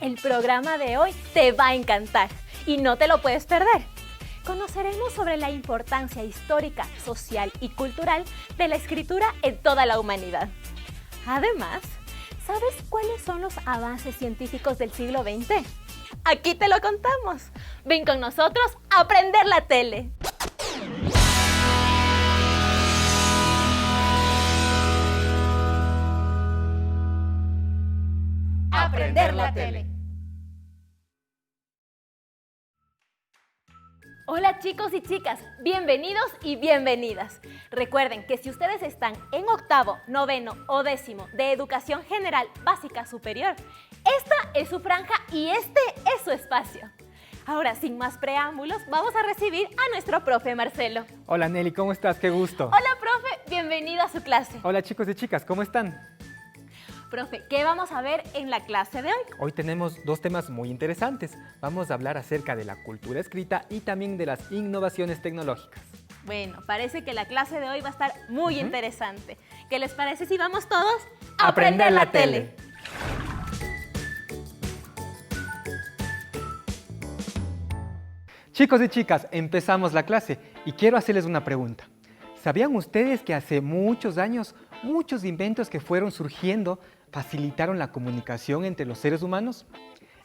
El programa de hoy te va a encantar y no te lo puedes perder. Conoceremos sobre la importancia histórica, social y cultural de la escritura en toda la humanidad. Además, ¿sabes cuáles son los avances científicos del siglo XX? Aquí te lo contamos. Ven con nosotros a aprender la tele. Aprender la tele. Hola chicos y chicas, bienvenidos y bienvenidas. Recuerden que si ustedes están en octavo, noveno o décimo de Educación General Básica Superior, esta es su franja y este es su espacio. Ahora, sin más preámbulos, vamos a recibir a nuestro profe Marcelo. Hola Nelly, ¿cómo estás? Qué gusto. Hola profe, bienvenido a su clase. Hola chicos y chicas, ¿cómo están? Profe, ¿qué vamos a ver en la clase de hoy? Hoy tenemos dos temas muy interesantes. Vamos a hablar acerca de la cultura escrita y también de las innovaciones tecnológicas. Bueno, parece que la clase de hoy va a estar muy interesante. ¿Qué les parece si vamos todos a aprender la tele? Chicos y chicas, empezamos la clase y quiero hacerles una pregunta. ¿Sabían ustedes que hace muchos años, muchos inventos que fueron surgiendo facilitaron la comunicación entre los seres humanos?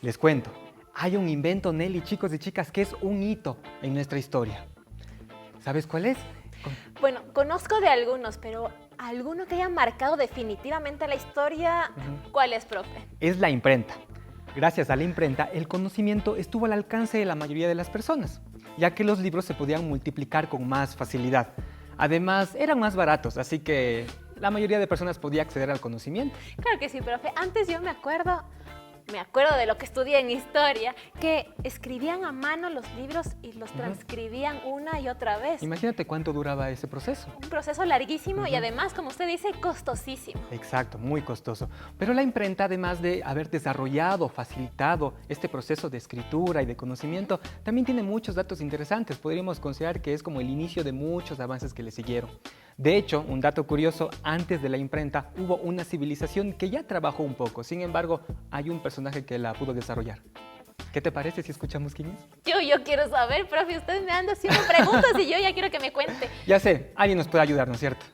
Les cuento, hay un invento, Nelly, chicos y chicas, que es un hito en nuestra historia. ¿Sabes cuál es? Bueno, conozco de algunos, pero alguno que haya marcado definitivamente la historia, ¿cuál es, profe? Es la imprenta. Gracias a la imprenta, el conocimiento estuvo al alcance de la mayoría de las personas, ya que los libros se podían multiplicar con más facilidad. Además, eran más baratos, así que la mayoría de personas podía acceder al conocimiento. Claro que sí, profe. Antes yo me acuerdo de lo que estudié en historia, que escribían a mano los libros y los transcribían una y otra vez. Imagínate cuánto duraba ese proceso. Un proceso larguísimo y además, como usted dice, costosísimo. Exacto, muy costoso. Pero la imprenta, además de haber desarrollado, facilitado este proceso de escritura y de conocimiento, también tiene muchos datos interesantes. Podríamos considerar que es como el inicio de muchos avances que le siguieron. De hecho, un dato curioso, antes de la imprenta hubo una civilización que ya trabajó un poco. Sin embargo, hay un personaje que la pudo desarrollar. ¿Qué te parece si escuchamos quién es? Yo quiero saber, profe. Usted me anda haciendo preguntas y yo ya quiero que me cuente. Ya sé, alguien nos puede ayudar, ¿no es cierto?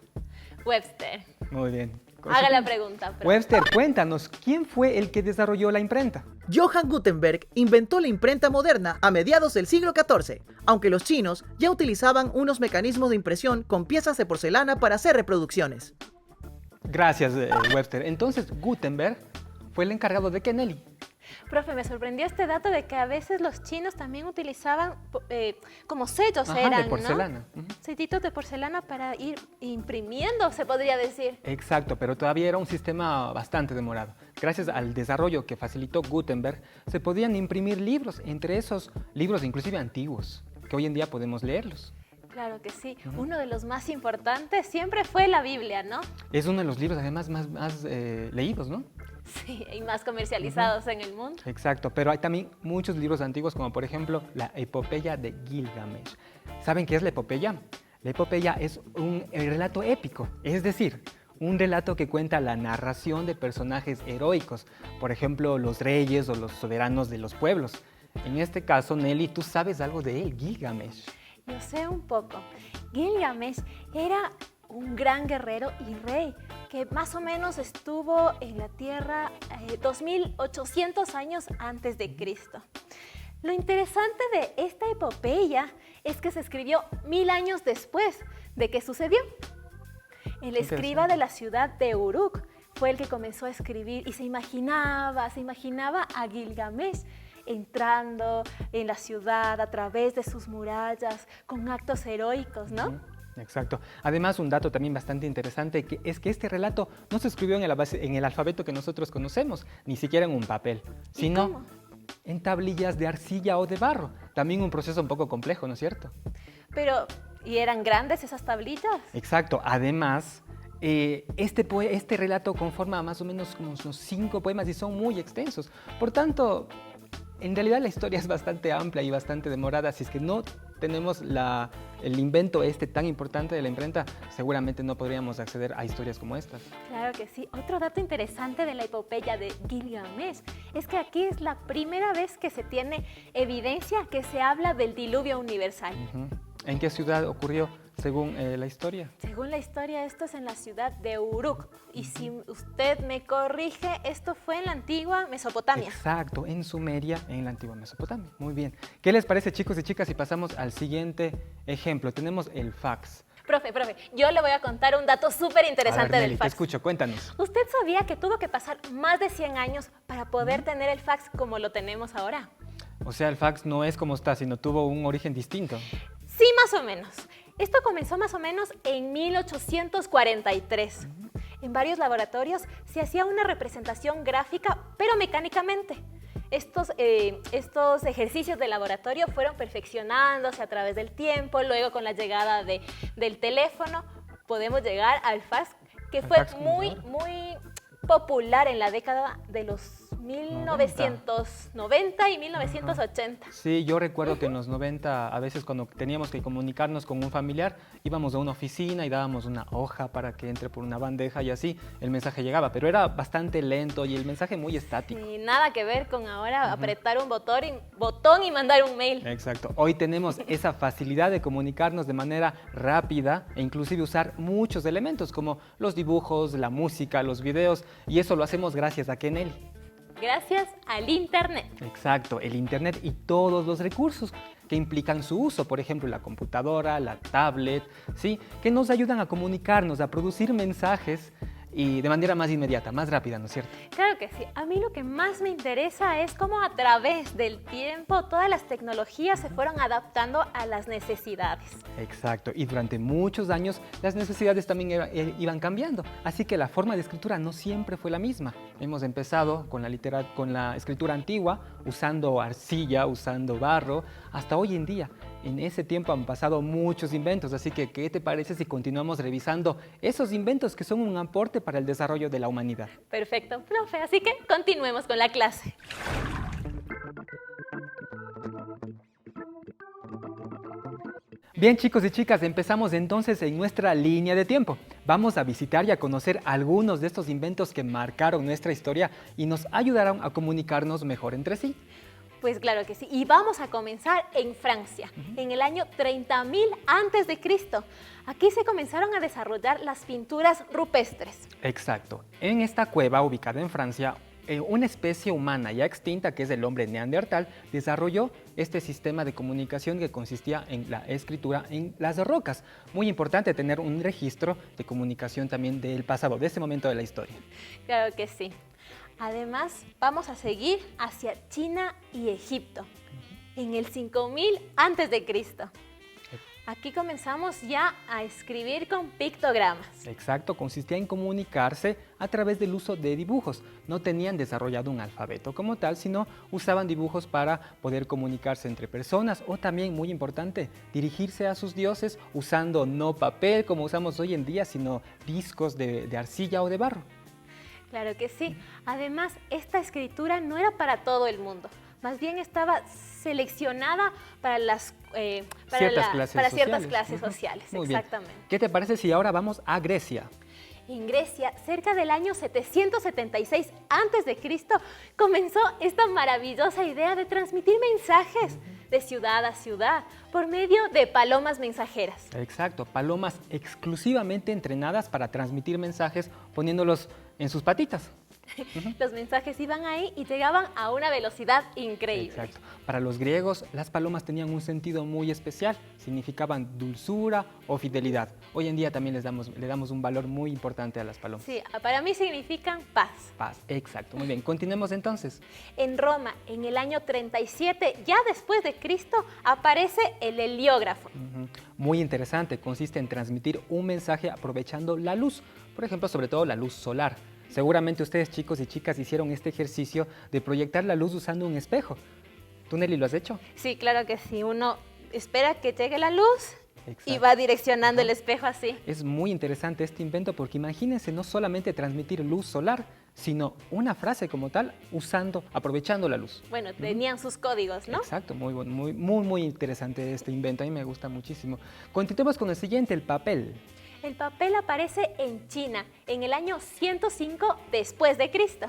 Webster. Muy bien. Haga la pregunta, profe. Webster, cuéntanos, ¿quién fue el que desarrolló la imprenta? Johann Gutenberg inventó la imprenta moderna a mediados del siglo XIV, aunque los chinos ya utilizaban unos mecanismos de impresión con piezas de porcelana para hacer reproducciones. Gracias, Webster. Entonces, Gutenberg fue el encargado de qué, Nelly? Profe, me sorprendió este dato de que a veces los chinos también utilizaban como sellos, de porcelana. ¿no? Sellitos de porcelana para ir imprimiendo, se podría decir. Exacto, pero todavía era un sistema bastante demorado. Gracias al desarrollo que facilitó Gutenberg, se podían imprimir libros, entre esos libros inclusive antiguos, que hoy en día podemos leerlos. Claro que sí. Uno de los más importantes siempre fue la Biblia, ¿no? Es uno de los libros además más leídos, ¿no? Sí, y más comercializados en el mundo. Exacto, pero hay también muchos libros antiguos como por ejemplo la Epopeya de Gilgamesh. ¿Saben qué es la epopeya? La epopeya es un relato épico, es decir, un relato que cuenta la narración de personajes heroicos, por ejemplo los reyes o los soberanos de los pueblos. En este caso, Nelly, ¿tú sabes algo de él, Gilgamesh? Yo sé un poco. Gilgamesh era un gran guerrero y rey que más o menos estuvo en la Tierra 2800 años antes de Cristo. Lo interesante de esta epopeya es que se escribió 1000 años después de que sucedió. El escriba de la ciudad de Uruk fue el que comenzó a escribir y se imaginaba a Gilgamesh entrando en la ciudad a través de sus murallas con actos heroicos, ¿no? Exacto. Además, un dato también bastante interesante es que este relato no se escribió en el alfabeto que nosotros conocemos, ni siquiera en un papel, sino en tablillas de arcilla o de barro. También un proceso un poco complejo, ¿no es cierto? Pero, ¿y eran grandes esas tablillas? Exacto. Además, este relato conforma más o menos como unos 5 poemas y son muy extensos. Por tanto, En realidad la historia es bastante amplia y bastante demorada, si es que no tenemos el invento tan importante de la imprenta, seguramente no podríamos acceder a historias como estas. Claro que sí. Otro dato interesante de la epopeya de Gilgamesh es que aquí es la primera vez que se tiene evidencia que se habla del diluvio universal. ¿En qué ciudad ocurrió según la historia? Según la historia, esto es en la ciudad de Uruk. Y si usted me corrige, esto fue en la antigua Mesopotamia. Exacto, en Sumeria, en la antigua Mesopotamia. Muy bien. ¿Qué les parece, chicos y chicas, si pasamos al siguiente ejemplo? Tenemos el fax. Profe, yo le voy a contar un dato súper interesante del Nelly, fax. te escucho, cuéntanos. ¿Usted sabía que tuvo que pasar más de 100 años para poder tener el fax como lo tenemos ahora? O sea, el fax no es como está, sino tuvo un origen distinto. Sí, más o menos. Esto comenzó más o menos en 1843. En varios laboratorios se hacía una representación gráfica, pero mecánicamente. Estos ejercicios de laboratorio fueron perfeccionándose a través del tiempo. Luego, con la llegada del teléfono, podemos llegar al fax, que fue muy popular en la década de los 1990 y 1980. Sí, yo recuerdo que en los 90, a veces cuando teníamos que comunicarnos con un familiar, íbamos a una oficina y dábamos una hoja para que entre por una bandeja y así el mensaje llegaba, pero era bastante lento y el mensaje muy estático. Y nada que ver con ahora apretar un botón y mandar un mail. Exacto. Hoy tenemos esa facilidad de comunicarnos de manera rápida e inclusive usar muchos elementos como los dibujos, la música, los videos, y eso lo hacemos gracias a ¿qué, Nelly? Gracias al Internet. Exacto, el Internet y todos los recursos que implican su uso, por ejemplo, la computadora, la tablet, ¿sí? Que nos ayudan a comunicarnos, a producir mensajes y de manera más inmediata, más rápida, ¿no es cierto? Claro que sí. A mí lo que más me interesa es cómo a través del tiempo todas las tecnologías se fueron adaptando a las necesidades. Exacto, y durante muchos años las necesidades también iban cambiando, así que la forma de escritura no siempre fue la misma. Hemos empezado con la escritura antigua, usando arcilla, usando barro, hasta hoy en día. En ese tiempo han pasado muchos inventos, así que ¿qué te parece si continuamos revisando esos inventos que son un aporte para el desarrollo de la humanidad? Perfecto, profe, así que continuemos con la clase. Bien, chicos y chicas, empezamos entonces en nuestra línea de tiempo. Vamos a visitar y a conocer algunos de estos inventos que marcaron nuestra historia y nos ayudaron a comunicarnos mejor entre sí. Pues claro que sí, y vamos a comenzar en Francia, en el año 30.000 antes de Cristo. Aquí se comenzaron a desarrollar las pinturas rupestres. Exacto. En esta cueva ubicada en Francia, una especie humana ya extinta, que es el hombre neandertal, desarrolló este sistema de comunicación que consistía en la escritura en las rocas. Muy importante tener un registro de comunicación también del pasado, de ese momento de la historia. Claro que sí. Además, vamos a seguir hacia China y Egipto, en el 5000 antes de Cristo. Aquí comenzamos ya a escribir con pictogramas. Exacto, consistía en comunicarse a través del uso de dibujos. No tenían desarrollado un alfabeto como tal, sino usaban dibujos para poder comunicarse entre personas o también, muy importante, dirigirse a sus dioses usando no papel como usamos hoy en día, sino discos de arcilla o de barro. Claro que sí. Además, esta escritura no era para todo el mundo. Más bien estaba seleccionada para ciertas clases sociales. Muy exactamente. Bien. ¿Qué te parece si ahora vamos a Grecia? En Grecia, cerca del año 776 a.C., comenzó esta maravillosa idea de transmitir mensajes de ciudad a ciudad por medio de palomas mensajeras. Exacto, palomas exclusivamente entrenadas para transmitir mensajes poniéndolos en sus patitas. Los mensajes iban ahí y llegaban a una velocidad increíble. Exacto. Para los griegos, las palomas tenían un sentido muy especial. Significaban dulzura o fidelidad. Hoy en día también le damos un valor muy importante a las palomas. Sí, para mí significan paz. Paz, exacto. Muy bien, continuemos entonces. En Roma, en el año 37, ya después de Cristo, aparece el heliógrafo. Muy interesante, consiste en transmitir un mensaje aprovechando la luz. Por ejemplo, sobre todo la luz solar. Seguramente ustedes, chicos y chicas, hicieron este ejercicio de proyectar la luz usando un espejo. ¿Tú, Nelly, lo has hecho? Sí, claro que sí. Uno espera que llegue la luz. Exacto. Y va direccionando el espejo así. Es muy interesante este invento porque imagínense no solamente transmitir luz solar, sino una frase como tal, aprovechando la luz. Bueno, tenían sus códigos, ¿no? Exacto, muy interesante este invento, a mí me gusta muchísimo. Continuemos con el siguiente, el papel. El papel aparece en China en el año 105 después de Cristo.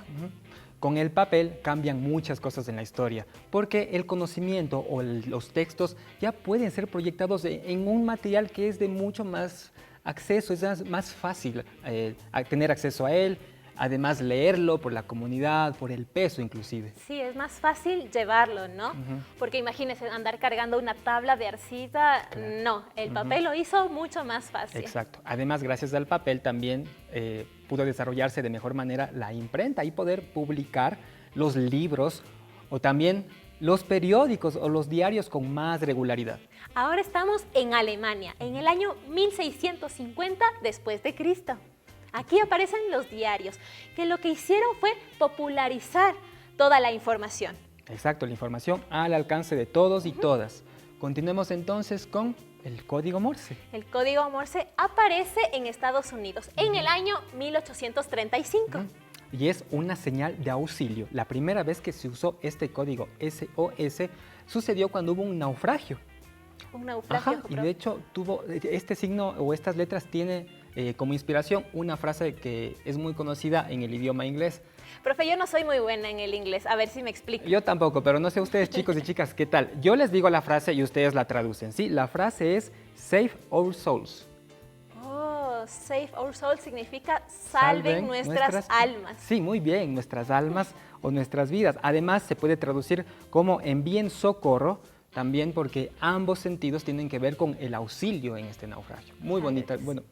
Con el papel cambian muchas cosas en la historia, porque el conocimiento o los textos ya pueden ser proyectados en un material que es de mucho más acceso, es más fácil tener acceso a él, además leerlo por la comunidad, por el peso inclusive. Sí, es más fácil llevarlo, ¿no? Porque imagínense andar cargando una tabla de arcilla, no, el papel lo hizo mucho más fácil. Exacto. Además, gracias al papel también pudo desarrollarse de mejor manera la imprenta y poder publicar los libros o también los periódicos o los diarios con más regularidad. Ahora estamos en Alemania, en el año 1650 después de Cristo. Aquí aparecen los diarios, que lo que hicieron fue popularizar toda la información. Exacto, la información al alcance de todos y todas. Continuemos entonces con el código Morse. El código Morse aparece en Estados Unidos en el año 1835. Y es una señal de auxilio. La primera vez que se usó este código SOS sucedió cuando hubo un naufragio. Un naufragio. Ajá, y de hecho tuvo este signo o estas letras tiene como inspiración una frase que es muy conocida en el idioma inglés. Profe, yo no soy muy buena en el inglés, a ver si me explico. Yo tampoco, pero no sé ustedes chicos y chicas qué tal. Yo les digo la frase y ustedes la traducen, ¿sí? La frase es Save Our Souls. Oh, Save Our Souls significa salven nuestras almas. Sí, muy bien, nuestras almas o nuestras vidas. Además se puede traducir como envíen socorro, también porque ambos sentidos tienen que ver con el auxilio en este naufragio. Muy bonita, bueno,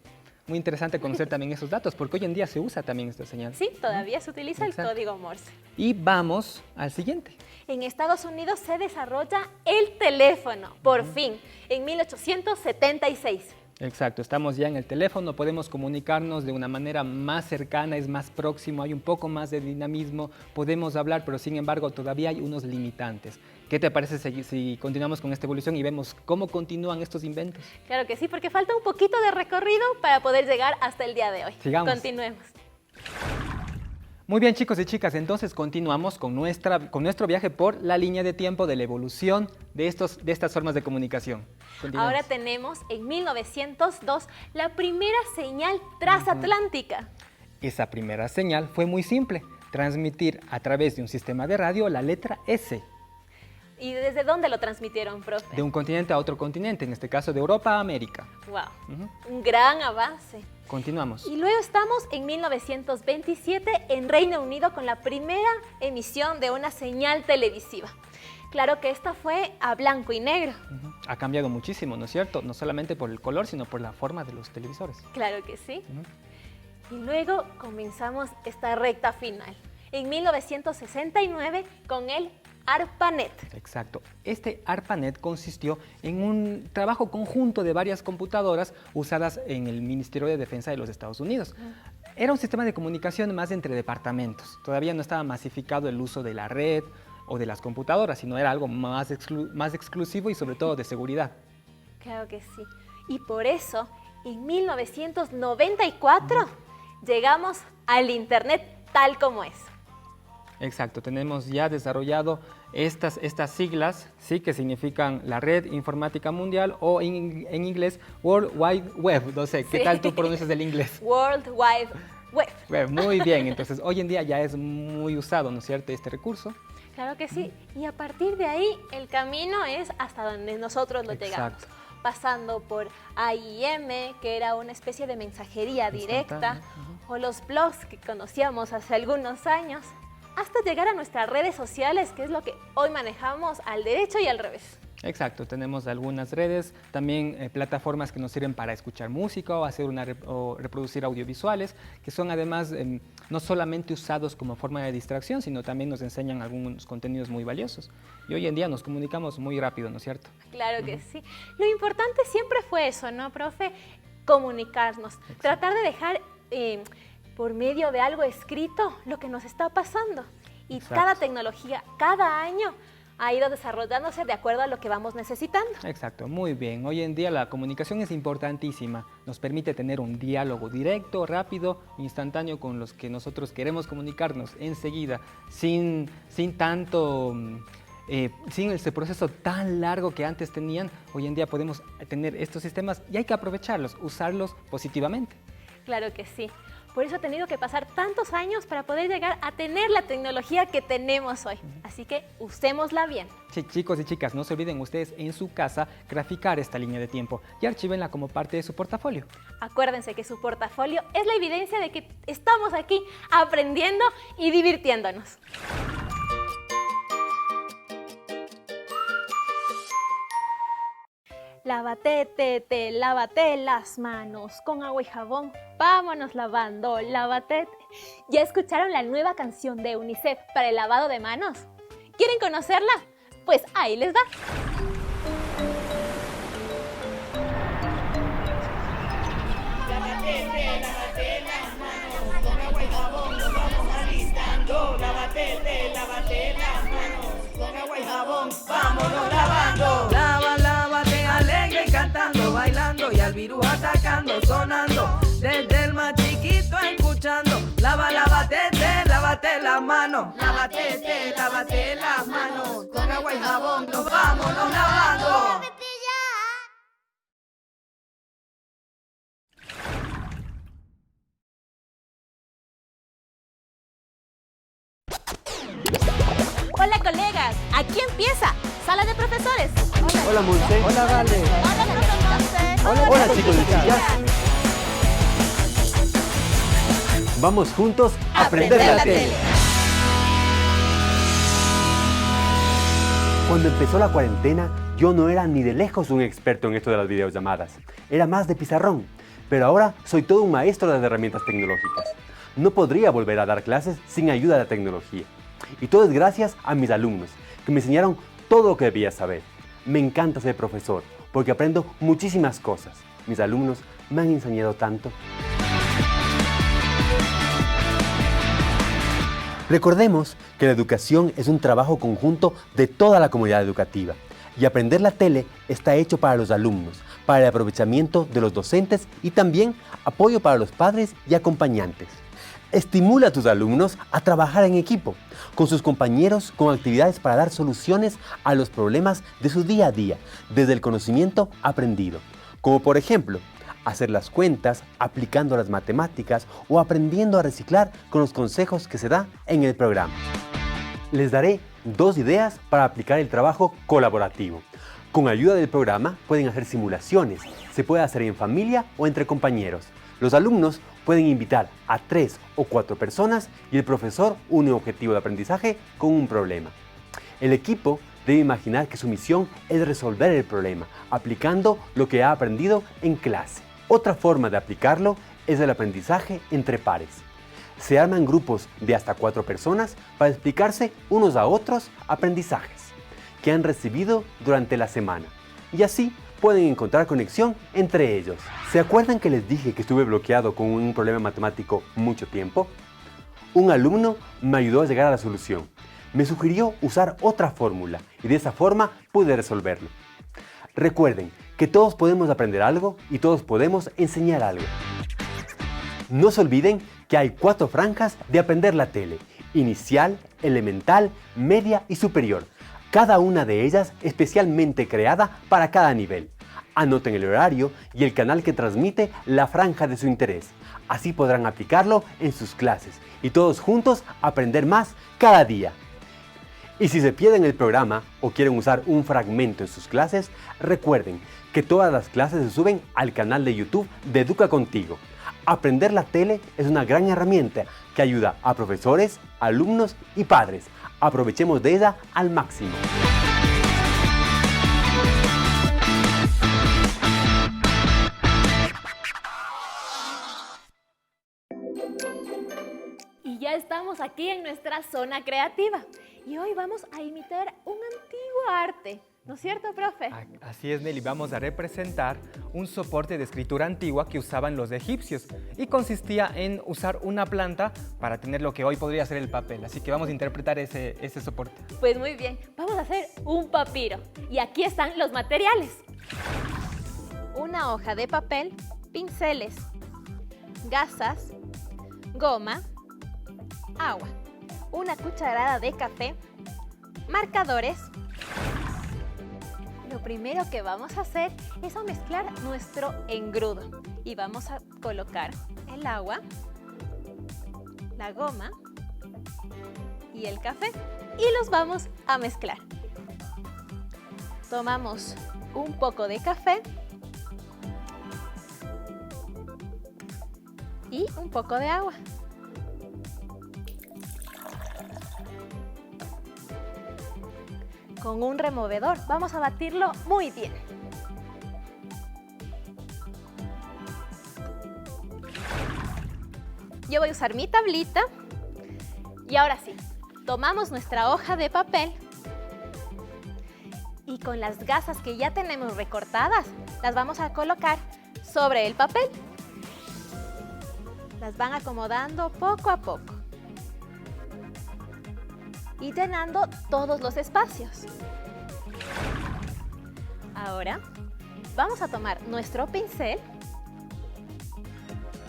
muy interesante conocer también esos datos, porque hoy en día se usa también esta señal. Sí, todavía se utiliza el Exacto. código Morse. Y vamos al siguiente. En Estados Unidos se desarrolla el teléfono, por fin, en 1876. Exacto, estamos ya en el teléfono, podemos comunicarnos de una manera más cercana, es más próximo, hay un poco más de dinamismo, podemos hablar, pero sin embargo todavía hay unos limitantes. ¿Qué te parece si continuamos con esta evolución y vemos cómo continúan estos inventos? Claro que sí, porque falta un poquito de recorrido para poder llegar hasta el día de hoy. Sigamos. Continuemos. Muy bien chicos y chicas, entonces continuamos con nuestro viaje por la línea de tiempo de la evolución de estas formas de comunicación. Continuemos. Ahora tenemos en 1902 la primera señal transatlántica. Esa primera señal fue muy simple, transmitir a través de un sistema de radio la letra S. ¿Y desde dónde lo transmitieron, profe? De un continente a otro continente, en este caso de Europa a América. Wow, un gran avance. Continuamos. Y luego estamos en 1927 en Reino Unido con la primera emisión de una señal televisiva. Claro que esta fue a blanco y negro. Ha cambiado muchísimo, ¿no es cierto? No solamente por el color, sino por la forma de los televisores. Claro que sí. Y luego comenzamos esta recta final. En 1969 con el ARPANET. Exacto. Este ARPANET consistió en un trabajo conjunto de varias computadoras usadas en el Ministerio de Defensa de los Estados Unidos. Era un sistema de comunicación más entre departamentos. Todavía no estaba masificado el uso de la red o de las computadoras, sino era algo más exclusivo y sobre todo de seguridad. Claro que sí. Y por eso, en 1994 llegamos al Internet tal como es. Exacto, tenemos ya desarrollado estas siglas, ¿sí? Que significan la Red Informática Mundial o en inglés World Wide Web. No sé, ¿qué tal tú pronuncias el inglés? World Wide Web. Muy bien, entonces hoy en día ya es muy usado, ¿no es cierto?, este recurso. Claro que sí, y a partir de ahí el camino es hasta donde nosotros lo llegamos. Pasando por AIM, que era una especie de mensajería directa, o los blogs que conocíamos hace algunos años, hasta llegar a nuestras redes sociales, que es lo que hoy manejamos al derecho y al revés. Exacto, tenemos algunas redes, también plataformas que nos sirven para escuchar música o hacer o reproducir audiovisuales, que son además no solamente usados como forma de distracción, sino también nos enseñan algunos contenidos muy valiosos. Y hoy en día nos comunicamos muy rápido, ¿no es cierto? Claro que sí. Lo importante siempre fue eso, ¿no, profe? Comunicarnos, tratar de dejar por medio de algo escrito lo que nos está pasando. Y cada tecnología, cada año, ha ido desarrollándose de acuerdo a lo que vamos necesitando. Exacto, muy bien. Hoy en día la comunicación es importantísima. Nos permite tener un diálogo directo, rápido, instantáneo con los que nosotros queremos comunicarnos enseguida, sin tanto... sin ese proceso tan largo que antes tenían. Hoy en día podemos tener estos sistemas y hay que aprovecharlos, usarlos positivamente. Claro que sí. Por eso ha tenido que pasar tantos años para poder llegar a tener la tecnología que tenemos hoy. Así que usémosla bien. Sí, chicos y chicas, no se olviden ustedes en su casa graficar esta línea de tiempo y archívenla como parte de su portafolio. Acuérdense que su portafolio es la evidencia de que estamos aquí aprendiendo y divirtiéndonos. Lávate las manos con agua y jabón. Vámonos lavando, lávate. ¿Ya escucharon la nueva canción de UNICEF para el lavado de manos? ¿Quieren conocerla? Pues ahí les va. Lávate las manos con agua y jabón, nos vamos alistando. Lávate las manos con agua y jabón, vámonos lavando. Lávate alegre y cantando, bailando y al virus atacando, sonando. Desde el más chiquito escuchando. Lávate las manos. Lávate las manos con agua y jabón, nos vámonos lavando. Hola colegas, aquí empieza Sala de Profesores. Hola Monse. Hola Vale. Hola profesor. Hola chicos y chicas. Vamos juntos a aprender la tele. Cuando empezó la cuarentena, yo no era ni de lejos un experto en esto de las videollamadas. Era más de pizarrón. Pero ahora soy todo un maestro de las herramientas tecnológicas. No podría volver a dar clases sin ayuda de la tecnología. Y todo es gracias a mis alumnos, que me enseñaron todo lo que debía saber. Me encanta ser profesor, porque aprendo muchísimas cosas. Mis alumnos me han enseñado tanto. Recordemos que la educación es un trabajo conjunto de toda la comunidad educativa. Y aprender la tele está hecho para los alumnos, para el aprovechamiento de los docentes y también apoyo para los padres y acompañantes. Estimula a tus alumnos a trabajar en equipo, con sus compañeros, con actividades para dar soluciones a los problemas de su día a día, desde el conocimiento aprendido. Como por ejemplo, hacer las cuentas, aplicando las matemáticas o aprendiendo a reciclar con los consejos que se da en el programa. Les daré 2 ideas para aplicar el trabajo colaborativo. Con ayuda del programa pueden hacer simulaciones, se puede hacer en familia o entre compañeros. Los alumnos pueden invitar a 3 o 4 personas y el profesor une un objetivo de aprendizaje con un problema. El equipo debe imaginar que su misión es resolver el problema, aplicando lo que ha aprendido en clase. Otra forma de aplicarlo es el aprendizaje entre pares. Se arman grupos de hasta 4 personas para explicarse unos a otros aprendizajes que han recibido durante la semana. Y así pueden encontrar conexión entre ellos. ¿Se acuerdan que les dije que estuve bloqueado con un problema matemático mucho tiempo? Un alumno me ayudó a llegar a la solución. Me sugirió usar otra fórmula y de esa forma pude resolverlo. Recuerden que todos podemos aprender algo y todos podemos enseñar algo. No se olviden que hay 4 franjas de aprender la tele: inicial, elemental, media y superior. Cada una de ellas especialmente creada para cada nivel. Anoten el horario y el canal que transmite la franja de su interés. Así podrán aplicarlo en sus clases y todos juntos aprender más cada día. Y si se pierden el programa o quieren usar un fragmento en sus clases, recuerden que todas las clases se suben al canal de YouTube de Educa Contigo. Aprender la tele es una gran herramienta que ayuda a profesores, alumnos y padres. Aprovechemos de ella al máximo. Y ya estamos aquí en nuestra zona creativa. y hoy vamos a imitar un antiguo arte. ¿No es cierto, profe? Así es, Nelly. Vamos a representar un soporte de escritura antigua que usaban los egipcios y consistía en usar una planta para tener lo que hoy podría ser el papel. Así que vamos a interpretar ese soporte. Pues muy bien, vamos a hacer un papiro. Y aquí están los materiales. Una hoja de papel, pinceles, gasas, goma, agua, una cucharada de café, marcadores. Lo primero que vamos a hacer es a mezclar nuestro engrudo y vamos a colocar el agua, la goma y el café y los vamos a mezclar. Tomamos un poco de café y un poco de agua. Con un removedor vamos a batirlo muy bien. Yo voy a usar mi tablita y ahora sí, tomamos nuestra hoja de papel y con las gasas que ya tenemos recortadas, las vamos a colocar sobre el papel. Las van acomodando poco a poco y llenando todos los espacios. Ahora vamos a tomar nuestro pincel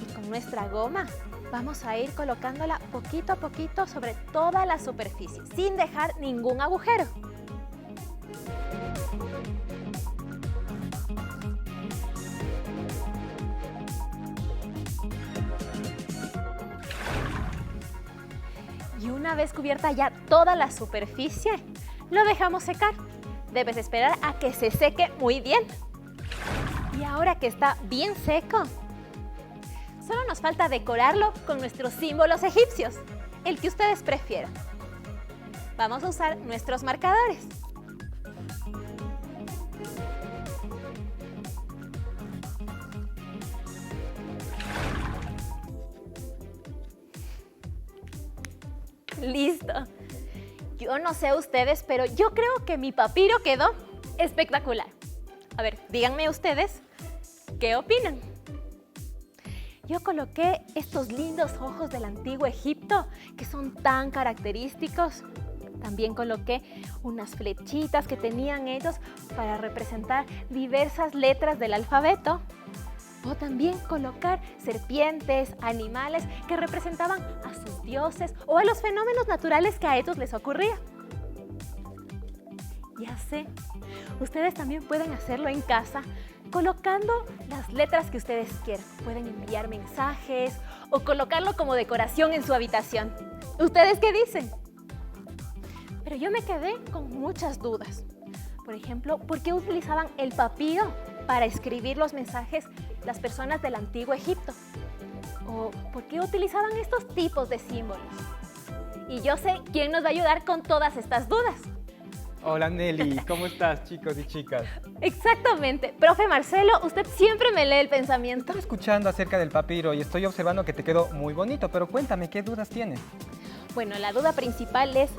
y con nuestra goma vamos a ir colocándola poquito a poquito sobre toda la superficie, sin dejar ningún agujero. Y una vez cubierta ya toda la superficie, lo dejamos secar. Debes esperar a que se seque muy bien. Y ahora que está bien seco, solo nos falta decorarlo con nuestros símbolos egipcios, el que ustedes prefieran. Vamos a usar nuestros marcadores. Listo. Yo no sé ustedes, pero yo creo que mi papiro quedó espectacular. A ver, díganme ustedes, ¿qué opinan? Yo coloqué estos lindos ojos del antiguo Egipto, que son tan característicos. También coloqué unas flechitas que tenían ellos para representar diversas letras del alfabeto. O también colocar serpientes, animales que representaban a sus dioses o a los fenómenos naturales que a ellos les ocurría. Ya sé, ustedes también pueden hacerlo en casa colocando las letras que ustedes quieran. Pueden enviar mensajes o colocarlo como decoración en su habitación. ¿Ustedes qué dicen? Pero yo me quedé con muchas dudas. Por ejemplo, ¿por qué utilizaban el papiro para escribir los mensajes las personas del antiguo Egipto? ¿O por qué utilizaban estos tipos de símbolos? Y yo sé quién nos va a ayudar con todas estas dudas. Hola Nelly, ¿cómo estás, chicos y chicas? Exactamente. Profe Marcelo, usted siempre me lee el pensamiento. Estaba escuchando acerca del papiro y estoy observando que te quedó muy bonito, pero cuéntame, ¿qué dudas tienes? Bueno, la duda principal es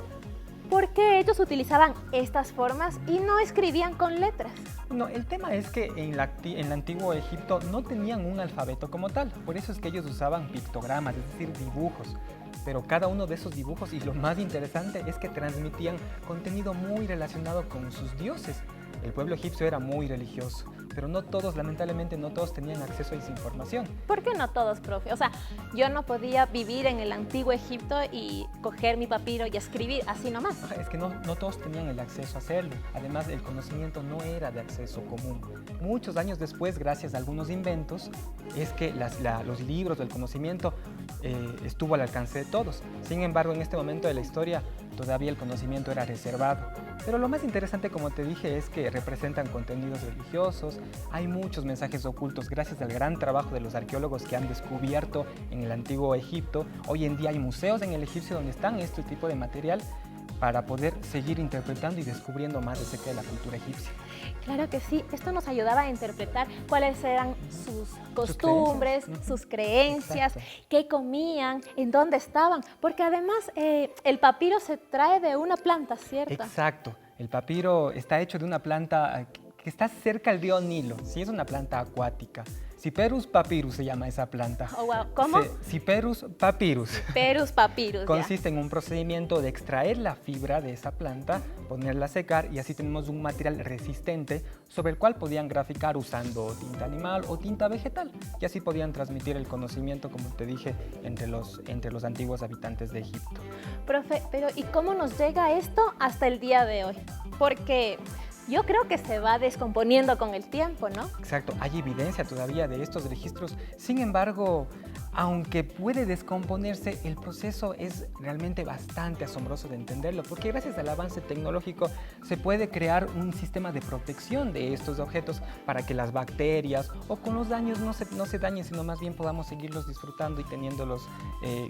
¿por qué ellos utilizaban estas formas y no escribían con letras? No, el tema es que en el antiguo Egipto no tenían un alfabeto como tal, por eso es que ellos usaban pictogramas, es decir, dibujos. Pero cada uno de esos dibujos, y lo más interesante, es que transmitían contenido muy relacionado con sus dioses. El pueblo egipcio era muy religioso, pero no todos, lamentablemente, no todos tenían acceso a esa información. ¿Por qué no todos, profe? O sea, yo no podía vivir en el antiguo Egipto y coger mi papiro y escribir así nomás. Es que no todos tenían el acceso a hacerlo. Además, el conocimiento no era de acceso común. Muchos años después, gracias a algunos inventos, es que los libros del conocimiento estuvo al alcance de todos. Sin embargo, en este momento de la historia, todavía el conocimiento era reservado. Pero lo más interesante, como te dije, es que representan contenidos religiosos. Hay muchos mensajes ocultos gracias al gran trabajo de los arqueólogos que han descubierto en el antiguo Egipto. Hoy en día hay museos en el egipcio donde están este tipo de material. para poder seguir interpretando y descubriendo más acerca de la cultura egipcia. Claro que sí, esto nos ayudaba a interpretar cuáles eran sus costumbres, sus creencias, Exacto. qué comían, en dónde estaban, porque además el papiro se trae de una planta, ¿cierto? Exacto. El papiro está hecho de una planta que está cerca al río Nilo. Sí, es una planta acuática. Cyperus papyrus se llama esa planta. Oh, wow. ¿Cómo? Cyperus papyrus. Perus papyrus. Ya. Consiste en un procedimiento de extraer la fibra de esa planta, ponerla a secar y así tenemos un material resistente sobre el cual podían graficar usando tinta animal o tinta vegetal y así podían transmitir el conocimiento, como te dije, entre los antiguos habitantes de Egipto. Profe, pero ¿y cómo nos llega esto hasta el día de hoy? Porque yo creo que se va descomponiendo con el tiempo, ¿no? Exacto, hay evidencia todavía de estos registros. Sin embargo, aunque puede descomponerse, el proceso es realmente bastante asombroso de entenderlo, porque gracias al avance tecnológico se puede crear un sistema de protección de estos objetos para que las bacterias o con los daños no se dañen, sino más bien podamos seguirlos disfrutando y teniéndolos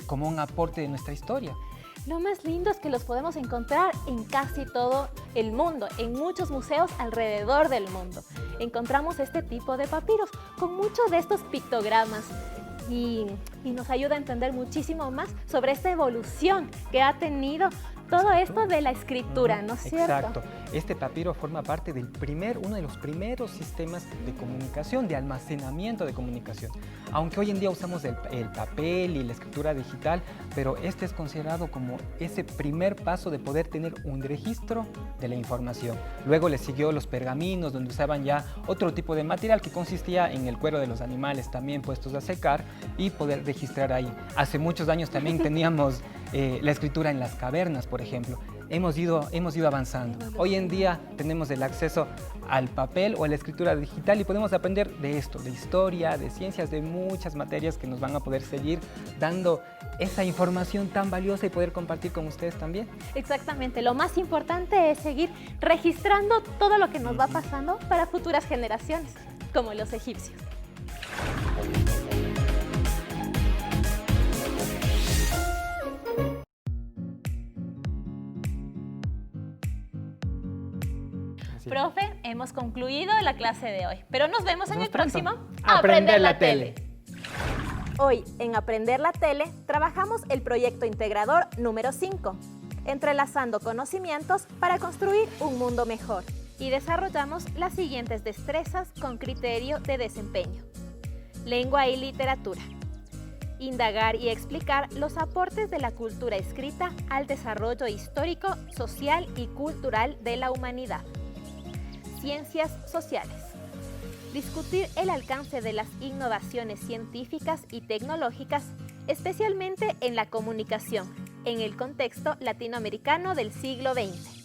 como un aporte de nuestra historia. Lo más lindo es que los podemos encontrar en casi todo el mundo, en muchos museos alrededor del mundo. Encontramos este tipo de papiros con muchos de estos pictogramas y nos ayuda a entender muchísimo más sobre esta evolución que ha tenido todo esto de la escritura, ¿no es cierto? Exacto. Este papiro forma parte del uno de los primeros sistemas de comunicación, de almacenamiento de comunicación. Aunque hoy en día usamos el papel y la escritura digital, pero este es considerado como ese primer paso de poder tener un registro de la información. Luego le siguió los pergaminos, donde usaban ya otro tipo de material que consistía en el cuero de los animales también puestos a secar y poder registrar ahí. Hace muchos años también teníamos la escritura en las cavernas, por ejemplo. Hemos ido avanzando. Hoy en día tenemos el acceso al papel o a la escritura digital y podemos aprender de esto, de historia, de ciencias, de muchas materias que nos van a poder seguir dando esa información tan valiosa y poder compartir con ustedes también. Exactamente, lo más importante es seguir registrando todo lo que nos va pasando para futuras generaciones, como los egipcios. Así. Profe, hemos concluido la clase de hoy, pero nos vemos en el pronto. próximo Aprender la tele. Hoy, en Aprender la Tele, trabajamos el proyecto integrador número 5, entrelazando conocimientos para construir un mundo mejor, y desarrollamos las siguientes destrezas con criterio de desempeño. Lengua y literatura. Indagar y explicar los aportes de la cultura escrita al desarrollo histórico, social y cultural de la humanidad. Ciencias sociales. Discutir el alcance de las innovaciones científicas y tecnológicas, especialmente en la comunicación, en el contexto latinoamericano del siglo XX.